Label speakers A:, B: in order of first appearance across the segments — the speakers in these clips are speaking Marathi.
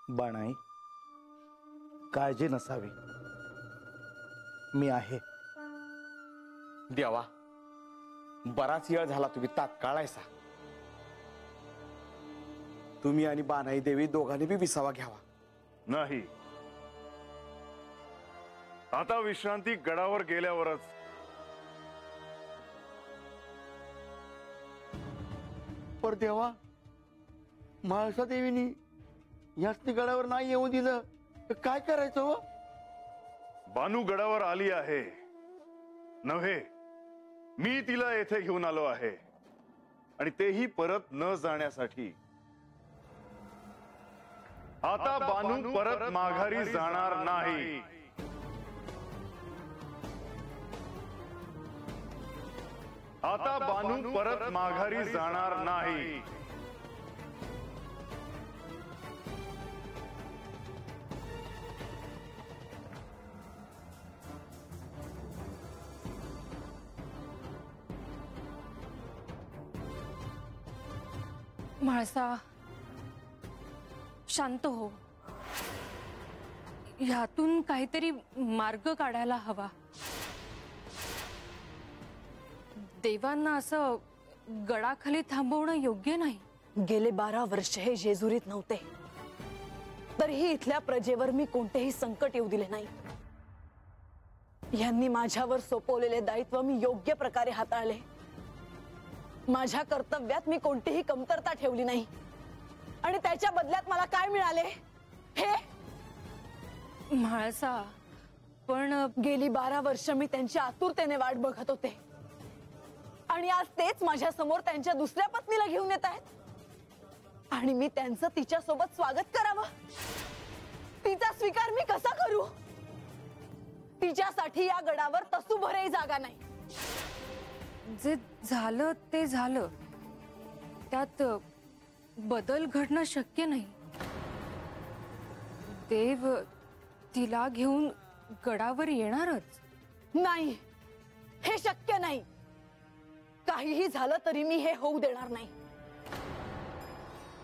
A: बाणाई, काळजी नसावी, मी आहे.
B: देवा, बराच वेळ झाला तुम्ही तात्काळ आहेसा. तुम्ही आणि बाणाई देवी दोघांनी बी विसावा घ्यावा.
C: नाही, आता विश्रांती गडावर गेल्यावरच.
D: पर देवा, म्हाळसा देवीनी याच गडावर नाही येऊ दिलं तर काय करायचं हो?
C: बानू गडावर आली आहे नव्हे, मी तिला येथे घेऊन आलो आहे, आणि तेही परत न जाण्यासाठी. आता बानू परत माघारी जाणार नाही. आता बानू परत माघारी जाणार नाही.
E: म्हाळसा, शांत हो. ह्यातून काहीतरी मार्ग काढायला हवा. देवांना असं गडाखाली थांबवणं योग्य नाही.
F: गेले 12 वर्ष हे जेजुरीत नव्हते, तरीही इथल्या प्रजेवर मी कोणतेही संकट येऊ दिले नाही. यांनी माझ्यावर सोपवलेले दायित्व मी योग्य प्रकारे हाताळले. माझ्या कर्तव्यात मी कोणतीही कमतरता ठेवली नाही, आणि त्याच्या बदल्यात मला काय मिळाले हे?
E: म्हाळसा, पण
F: गेली 12 वर्ष मी त्यांच्या आतुरतेने वाट बघत होते, आणि आज तेच माझ्या समोर त्यांच्या दुसऱ्या पत्नीला घेऊन येत आहेत, आणि मी त्यांचं तिच्या सोबत स्वागत करावं? तिचा स्वीकार मी कसा करू? तिच्यासाठी या गडावर तसूभरही जागा नाही.
E: जे झालं ते झालं, त्यात बदल घडणं शक्य नाही. देव तिला घेऊन गडावर येणारच.
F: नाही, हे शक्य नाही. काहीही झालं तरी मी हे होऊ देणार नाही.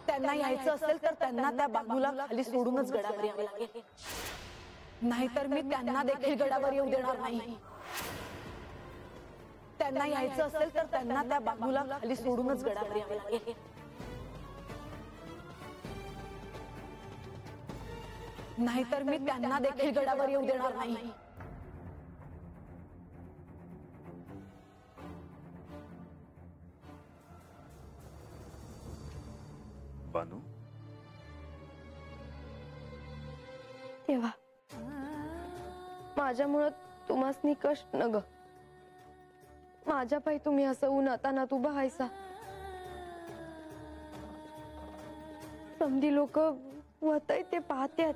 F: त्यांना यायचं असेल तर त्यांना त्या बानूला खाली सोडूनच गडावर यावं लागेल, नाहीतर मी त्यांना देखील गडावर येऊ देणार नाही. त्यांना यायचं असेल तर त्यांना त्या बानूला खाली सोडूनच गडावर यावं लागेल, नाहीतर मी त्यांना देखील गडावर येऊ देणार नाही.
C: बानू,
G: तेव्हा माझ्यामुळे तुम्हासनी कष्ट न ग. माझ्या पायी तुम्ही असं उन्हातानात उभा हायसा. समधी लोक होतय ते पाहत्यात.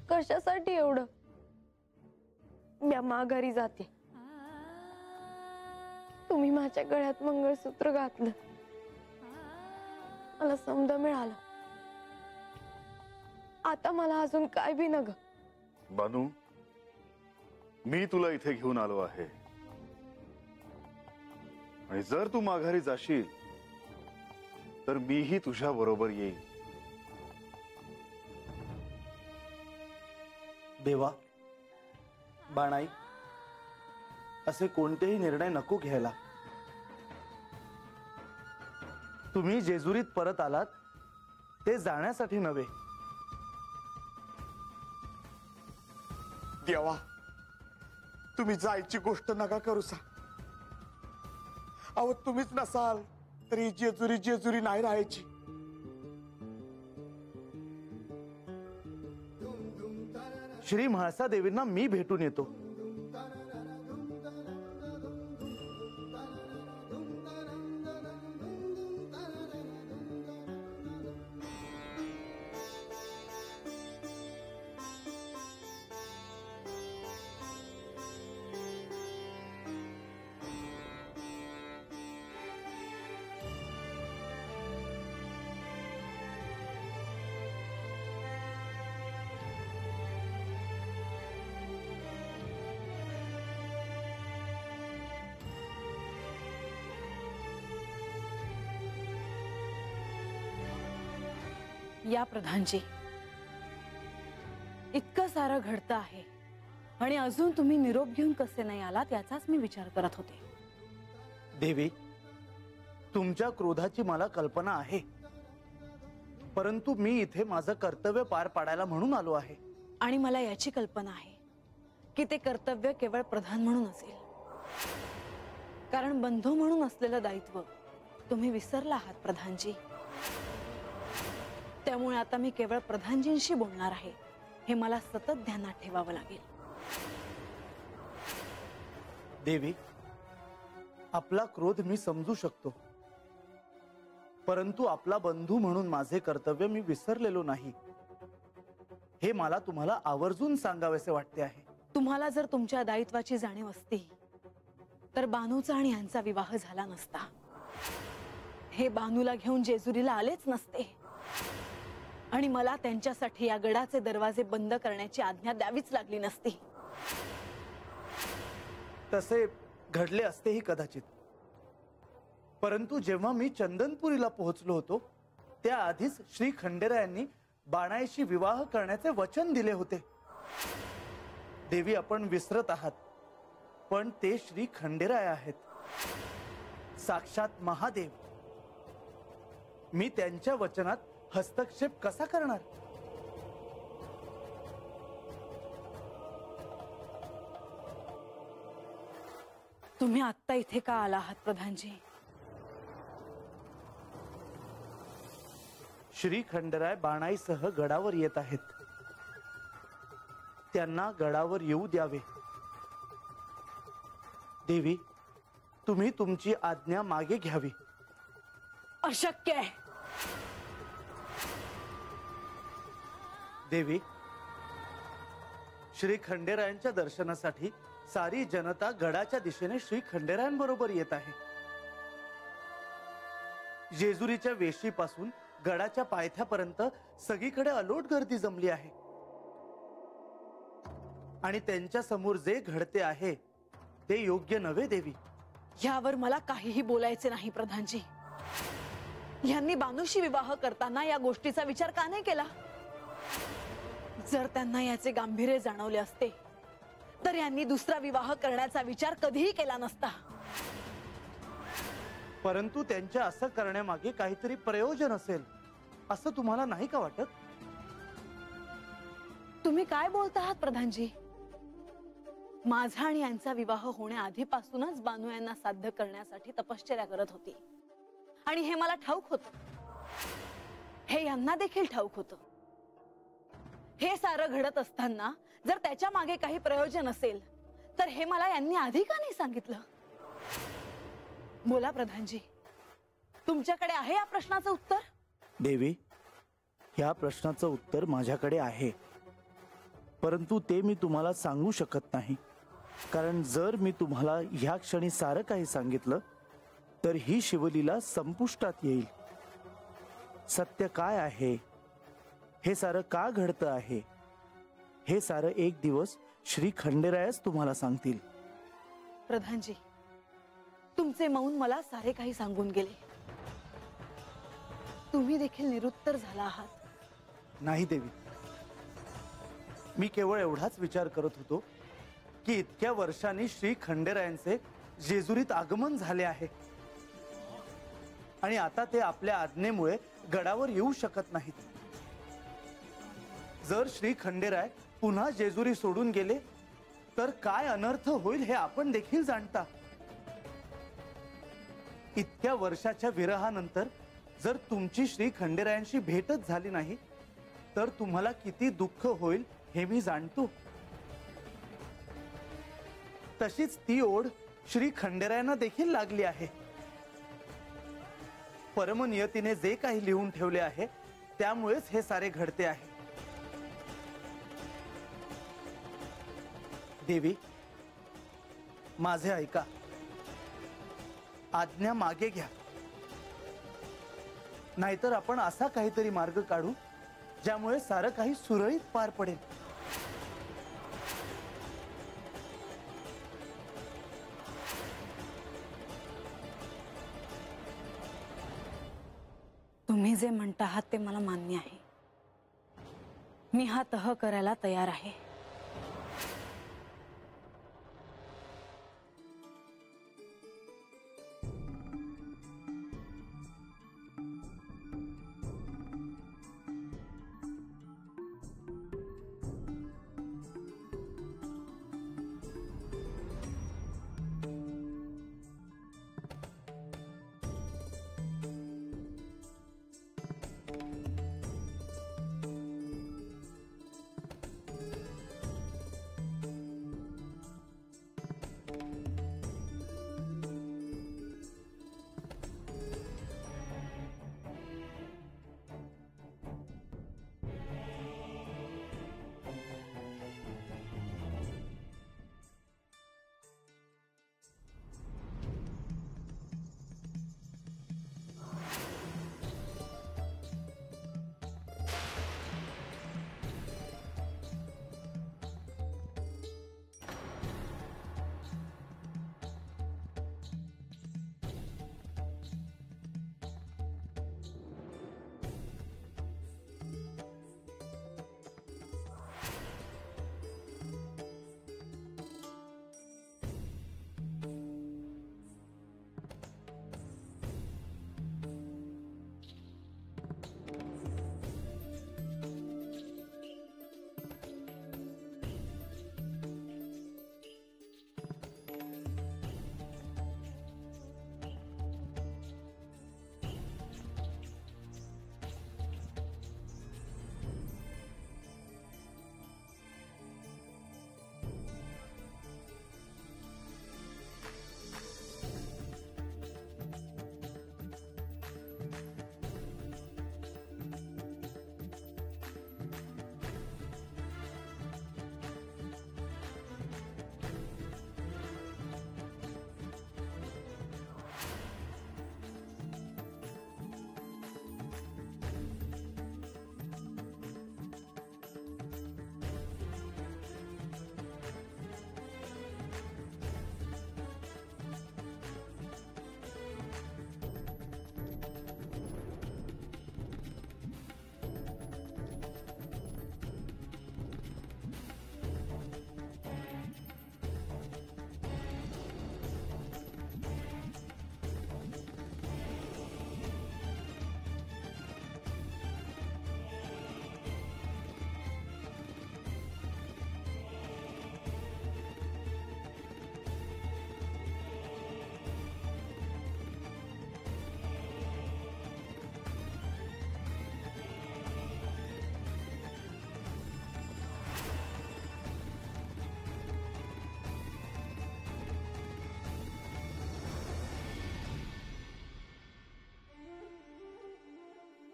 G: कशासाठी एवढं? म्या माघारी जाते. तुम्ही माझ्या गळ्यात मंगळसूत्र घातलं, मला समजा मिळालं. आता मला अजून काय बी न ग.
C: बानू, मी तुला इथे घेऊन आलो आहे, आणि जर तू माघारी जाशील तर मीही तुझ्या बरोबर येईल.
A: देवा, बाणाई, असे कोणतेही निर्णय नको घ्यायला. तुम्ही जेजुरीत परत आलात ते जाण्यासाठी नव्हे.
B: देवा, तुम्ही जायची गोष्ट नका करू सा. अहो, तुम्हीच नसाल तरी जेजुरी जेजुरी नाही राहायची.
A: श्री म्हाळसा देवींना मी भेटून येतो.
F: या प्रधानजी, इतकं सारं घडतं आहे आणि अजून तुम्ही निरोप घेऊन कसे नाही आलात याचाच मी विचार करत होते.
A: देवी, तुमच्या क्रोधाची मला कल्पना आहे, परंतु मी इथे माझं कर्तव्य पार पाडायला म्हणून आलो आहे.
F: आणि मला याची कल्पना आहे की ते कर्तव्य केवळ प्रधान म्हणून असेल, कारण बंधू म्हणून असलेलं दायित्व तुम्ही विसरला आहात प्रधानजी. त्यामुळे आता मी केवळ प्रधानजींशी बोलणार आहे, हे मला सतत ध्यानात ठेवावं लागेल.
A: देवी, आपला क्रोध मी समजू शकतो, परंतु आपला बंधू म्हणून माझे कर्तव्य मी विसरलेलो नाही, हे मला तुम्हाला आवर्जून सांगावेसे वाटते आहे.
F: तुम्हाला जर तुमच्या दायित्वाची जाणीव असती तर बानूचा आणि यांचा विवाह झाला नसता. हे बानूला घेऊन जेजुरीला आलेच नसते आणि मला त्यांच्यासाठी या गडाचे दरवाजे बंद करण्याची आज्ञा द्यावीच लागली नसती.
A: तसे घडले असतेही कदाचित, परंतु जेव्हा मी चंदनपुरीला पोहोचलो होतो त्याआधीच श्री खंडेरायांनी बाणाईशी विवाह करण्याचे वचन दिले होते. देवी, आपण विसरत आहात, पण ते श्री खंडेराय आहेत, साक्षात महादेव. मी त्यांच्या वचनात हस्तक्षेप कसा करणार?
F: तुम्ही आत्ता इथे का आला आहात प्रधानजी?
A: श्री खंडेराय बाणाईसह गडावर येत आहेत, त्यांना गडावर येऊ द्यावे. देवी, तुम्ही तुमची आज्ञा मागे घ्यावी.
F: अशक्य आहे.
A: देवी, श्री खंडेरायांच्या दर्शनासाठी सारी जनता गडाच्या दिशेने श्री खंडेरायांबरोबर येत आहे. जेजुरीच्या वेशीपासून गडाच्या पायथ्यापर्यंत सगळीकडे अलोट गर्दी जमली आहे आणि त्यांच्या समोर जे घडते आहे ते योग्य नव्हे. देवी,
F: यावर मला काहीही बोलायचे नाही प्रधानजी. यांनी बानूशी विवाह करताना या गोष्टीचा विचार का नाही केला? जर त्यांना याचे गांभीर्य जाणवले असते तर यांनी दुसरा विवाह करण्याचा विचार कधीही केला नसता.
A: परंतु त्यांच्या असं करण्यामागे काहीतरी प्रयोजन असेल असं तुम्हाला नाही का वाटत?
F: तुम्ही काय बोलता आहात प्रधानजी? माझा आणि यांचा विवाह होण्याआधीपासूनच बानू यांना साध्य करण्यासाठी तपश्चर्या करत होती आणि हे मला ठाऊक होतं, हे यांना देखील ठाऊक होतं. हे सारं घडत असताना जर त्याच्या मागे काही प्रयोजन असेल तर हे मला यांनी आधी का नाही सांगितलं? बोला प्रधानजी, तुमच्याकडे आहे या प्रश्नाचं उत्तर?
A: देवी, या प्रश्नाचं उत्तर माझ्याकडे आहे, परंतु ते मी तुम्हाला सांगू शकत नाही, कारण जर मी तुम्हाला ह्या क्षणी सारं काही सांगितलं तर ही शिवलीला संपुष्टात येईल. सत्य काय आहे, हे सारं का घडतं आहे, हे सारं एक दिवस श्री खंडेरायच तुम्हाला सांगतील.
F: प्रधानजी, तुमचे मौन मला सारे काही सांगून गेले. तुम्ही देखील निरुत्तर झाला आहात.
A: नाही देवी, मी केवळ एवढाच विचार करत होतो की इतक्या वर्षांनी श्री खंडेरायांचे जेजुरीत आगमन झाले आहे आणि आता ते आपल्या आज्ञेमुळे गडावर येऊ शकत नाहीत. जर श्री खंडेराय पुन्हा जेजुरी सोडून गेले तर काय अनर्थ होईल हे आपण देखील जाणता. इतक्या वर्षाच्या विरहानंतर जर तुमची श्री खंडेरायांशी भेटच झाली नाही तर तुम्हाला किती दुःख होईल हे मी जाणतो. तशीच ती ओढ श्री खंडेरायांना देखील लागली आहे. परमनियतीने जे काही लिहून ठेवले आहे त्यामुळेच हे सारे घडते आहे. देवी, माझे ऐका, आज्ञा मागे घ्या, नाहीतर आपण असा काहीतरी मार्ग काढू ज्यामुळे सारं काही सुरळीत पार पडेल.
F: तुम्ही जे म्हणता आहात ते मला मान्य आहे, मी हा तह करायला तयार आहे.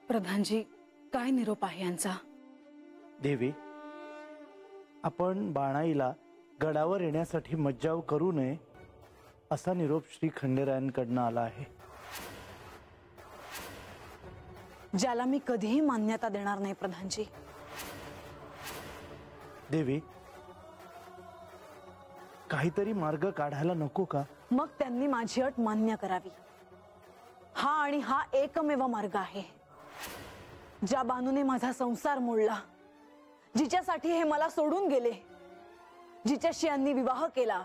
F: प्रधानजी, काय निरोप आहे यांचा?
A: देवी, आपण बाणाईला गडावर येण्यासाठी मज्जाव करू नये असा निरोप श्री खंडेरायांकडनं आला आहे.
F: ज्याला मी कधीही मान्यता देणार नाही प्रधानजी.
A: देवी, काहीतरी मार्ग काढायला नको का?
F: मग त्यांनी माझी अट मान्य करावी. हा आणि हा एकमेव मार्ग आहे. ज्या बानूने माझा संसार मोडला, जिच्यासाठी हे मला सोडून गेले, जिच्याशी यांनी विवाह केला,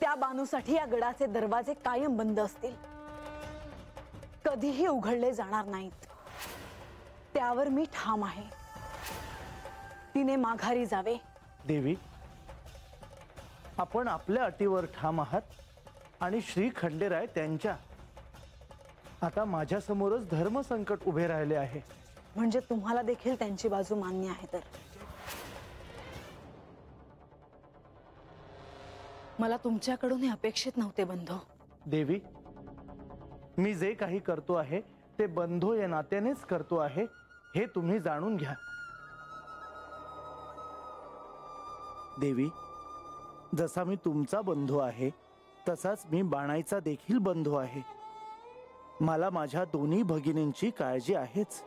F: त्या बानूसाठी या गडाचे दरवाजे कायम बंद असतील, कधीही उघडले जाणार नाहीत. त्यावर मी ठाम आहे. तिने माघारी जावे.
A: देवी, आपण आपल्या अटीवर ठाम आहात आणि श्री खंडेराय त्यांच्या. आता माझ्या समोरच धर्मसंकट उभे राहिले आहे.
F: म्हणजे तुम्हाला देखील त्यांची बाजू मान्य आहे तर? मला तुमच्याकडून हे अपेक्षित नव्हते बंधू.
A: देवी, मी जे काही करतो आहे ते बंधू या नात्यानेच करतो आहे, हे तुम्ही जाणून घ्या. देवी, जसा मी तुमचा बंधू आहे तसाच मी बाणाईचा देखील बंधू आहे. मला माझ्या दोन्ही भगिनींची काळजी आहेच.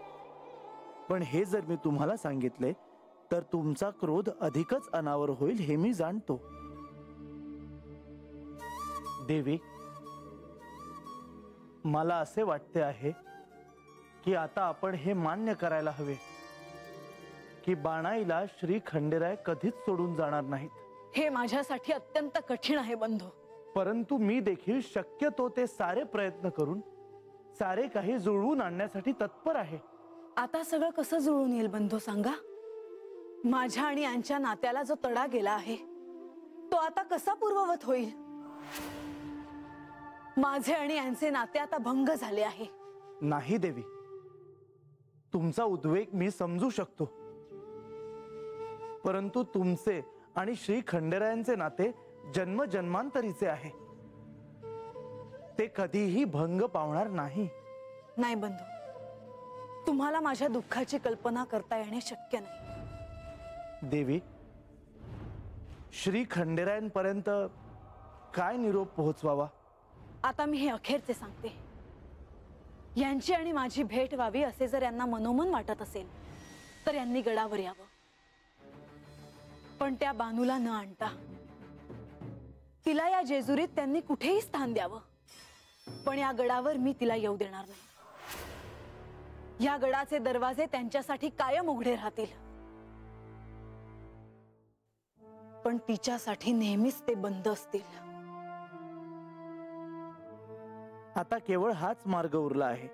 A: पण हे जर मी तुम्हाला सांगितले तर तुमचा क्रोध अधिकच अनावर होईल हे मी जाणतो. देवी, मला असे वाटते आहे की आता आपण हे मान्य करायला हवे की बाणाईला श्री खंडेराय कधीच सोडून जाणार नाहीत.
F: हे माझ्यासाठी अत्यंत कठीण आहे बंधू.
A: परंतु मी देखील शक्यतो ते सारे प्रयत्न करून सारे काही जुळवून आणण्यासाठी तत्पर आहे.
F: आता सगळं कसं जुळून येईल बंधू सांगा. माझ्या आणि यांच्या नात्याला जो तडा गेला आहे तो आता कसा पूर्ववत होईल. माझे आणि यांचे नाते आता भंग झाले आहे.
A: नाही देवी, तुमचा उद्वेग मी समजू शकतो, परंतु तुमचे आणि श्री खंडेरायांचे नाते जन्मजन्मांतरीचे आहे. ते कधीही भंग पावणार नाही.
F: नाही बंधू, तुम्हाला माझ्या दुःखाची कल्पना करता येणे शक्य नाही.
A: देवी, श्री खंडेरायांपर्यंत काय निरोप पोहोचवावा?
F: आता मी हे अखेरचे सांगते. यांची आणि माझी भेट व्हावी असे जर यांना मनोमन वाटत असेल तर यांनी गडावर यावं. पण त्या बानूला न आणता तिला या जेजुरीत त्यांनी कुठेही स्थान द्यावं. पण या गडावर मी तिला येऊ देणार नाही. या गडाचे दरवाजे त्यांच्यासाठी कायम उघडे राहतील, पण तिच्यासाठी नेहमीच ते बंद असतील.
A: आता केवळ हाच मार्ग उरला आहे.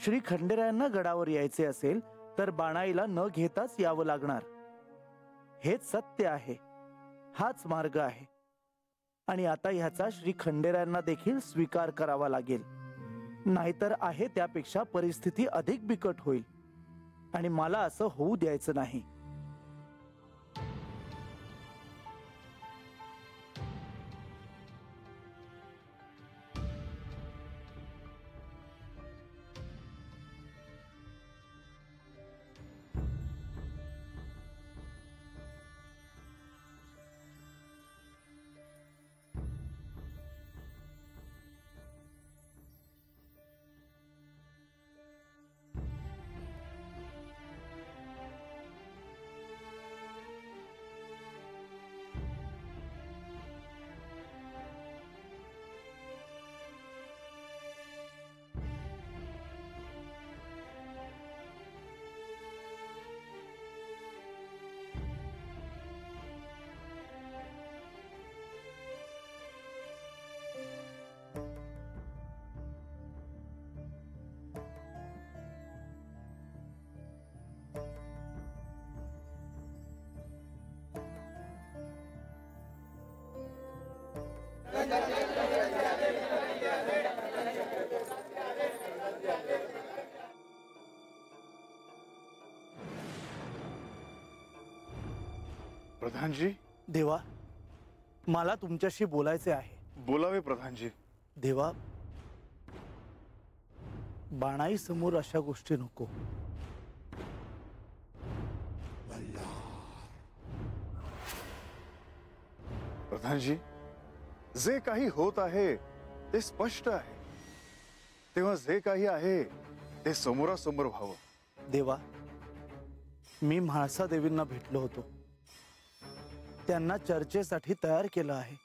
A: श्री खंडेरायांना गडावर यायचे असेल तर बाणाईला न घेताच यावं लागणार. हेच सत्य आहे, हाच मार्ग आहे. आणि आता ह्याचा श्री खंडेरायांना देखील स्वीकार करावा लागेल. नाहीतर आहे त्यापेक्षा परिस्थिती अधिक बिकट होईल आणि मला असं होऊ द्यायचं नाही.
C: प्रधानजी.
A: देवा, मला तुमच्याशी बोलायचे आहे.
C: बोलावे प्रधानजी.
A: देवा, बाणाई समोर अशा गोष्टी नको.
C: प्रधानजी, जे काही होत आहे ते स्पष्ट आहे. तेव्हा जे काही आहे ते समोरासमोर व्हावं.
A: देवा, मी म्हाळसा देवींना भेटलो होतो. त्यांना चर्चेसाठी तयार केलं आहे.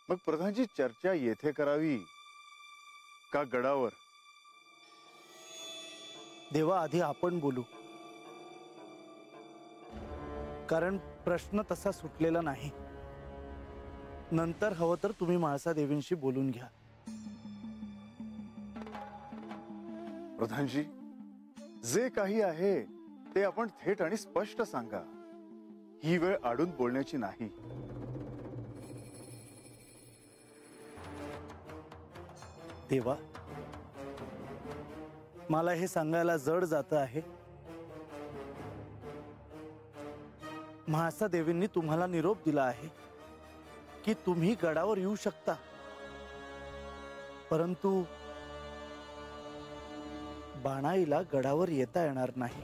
C: मग प्रधानजी, चर्चा येथे करावी का गडावर?
A: देवा, आधी आपण बोलू, कारण प्रश्न तसा सुटलेला नाही. नंतर हवं तर तुम्ही म्हाळसा देवींशी बोलून घ्या.
C: प्रधानजी, जे काही आहे ते आपण थेट आणि स्पष्ट सांगा. ही वेळ आडून बोलण्याची नाही.
A: देवा, मला हे सांगायला जड जातं आहे. म्हाळसा देवींनी तुम्हाला निरोप दिला आहे की तुम्ही गडावर येऊ शकता, परंतु बाणाईला गडावर येता येणार नाही.